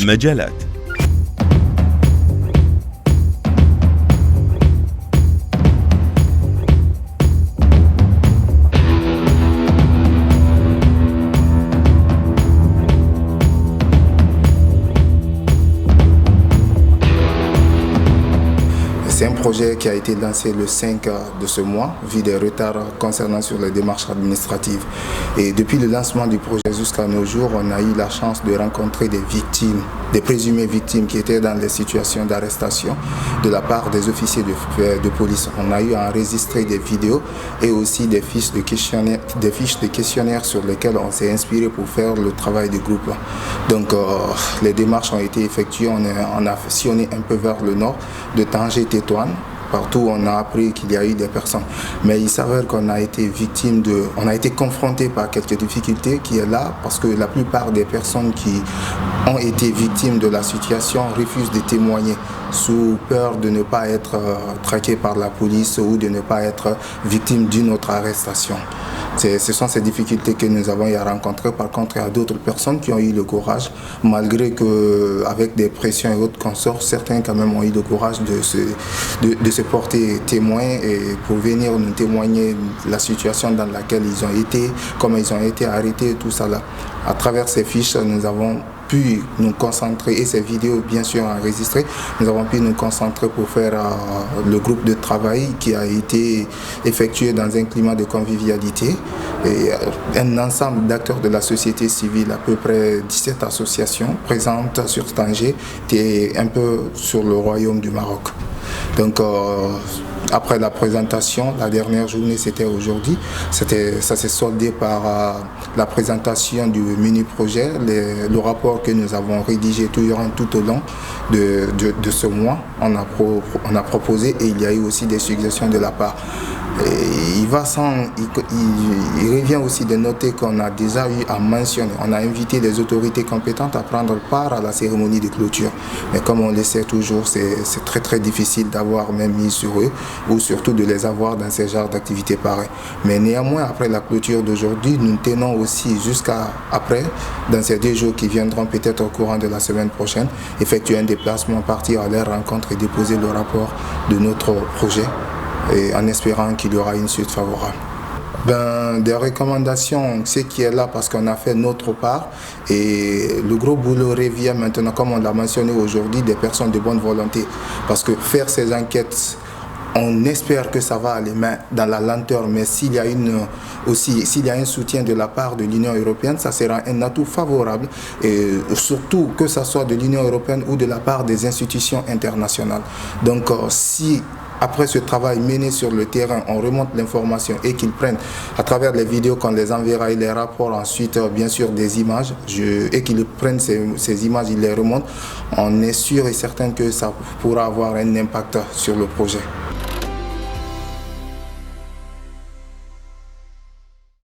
المجالات. C'est un projet qui a été lancé le 5 de ce mois, vu des retards concernant sur les démarches administratives. Et depuis le lancement du projet jusqu'à nos jours, on a eu la chance de rencontrer des victimes, des présumées victimes qui étaient dans les situations d'arrestation de la part des officiers de police. On a eu à enregistrer des vidéos et aussi des fiches de questionnaires sur lesquelles on s'est inspiré pour faire le travail de groupe. Donc les démarches ont été effectuées, on a sillonné un peu vers le nord, de Tanger, Tétouan. Partout, on a appris qu'il y a eu des personnes. Mais il s'avère qu'on a été victime on a été confronté par quelques difficultés qui est là parce que la plupart des personnes qui ont été victimes de la situation refusent de témoigner sous peur de ne pas être traquées par la police ou de ne pas être victimes d'une autre arrestation. Ce sont ces difficultés que nous avons eu à rencontrer. Par contre, il y a d'autres personnes qui ont eu le courage, malgré qu'avec des pressions et autres consorts, certains quand même ont eu le courage de se porter témoins et pour venir nous témoigner la situation dans laquelle ils ont été, comment ils ont été arrêtés, tout ça là. À travers ces fiches, nous avons pu nous concentrer, et ces vidéos bien sûr enregistrées, nous avons pu nous concentrer pour faire le groupe de travail qui a été effectué dans un climat de convivialité et un ensemble d'acteurs de la société civile, à peu près 17 associations présentes sur Tanger et un peu sur le royaume du Maroc. Donc après la présentation, la dernière journée c'était aujourd'hui, ça s'est soldé par la présentation du mini-projet, le rapport que nous avons rédigé tout au long de ce mois, on a proposé et il y a eu aussi des suggestions de la part. Et il revient aussi de noter qu'on a déjà eu à mentionner, on a invité les autorités compétentes à prendre part à la cérémonie de clôture. Mais comme on le sait toujours, c'est très très difficile d'avoir même mis sur eux ou surtout de les avoir dans ces genres d'activités pareilles. Mais néanmoins, après la clôture d'aujourd'hui, nous tenons aussi jusqu'à après, dans ces 2 jours qui viendront peut-être au courant de la semaine prochaine, effectuer un déplacement, partir à leur rencontre et déposer le rapport de notre projet, et en espérant qu'il y aura une suite favorable. Des recommandations, ce qui est là parce qu'on a fait notre part et le gros boulot revient maintenant, comme on l'a mentionné aujourd'hui, des personnes de bonne volonté. Parce que faire ces enquêtes, on espère que ça va aller dans la lenteur, mais s'il y a un soutien de la part de l'Union européenne, ça sera un atout favorable, et surtout que ce soit de l'Union européenne ou de la part des institutions internationales. Donc si après ce travail mené sur le terrain, on remonte l'information et qu'ils prennent à travers les vidéos qu'on les enverra et les rapports, ensuite bien sûr des images, et qu'ils prennent ces images, ils les remontent, on est sûr et certain que ça pourra avoir un impact sur le projet.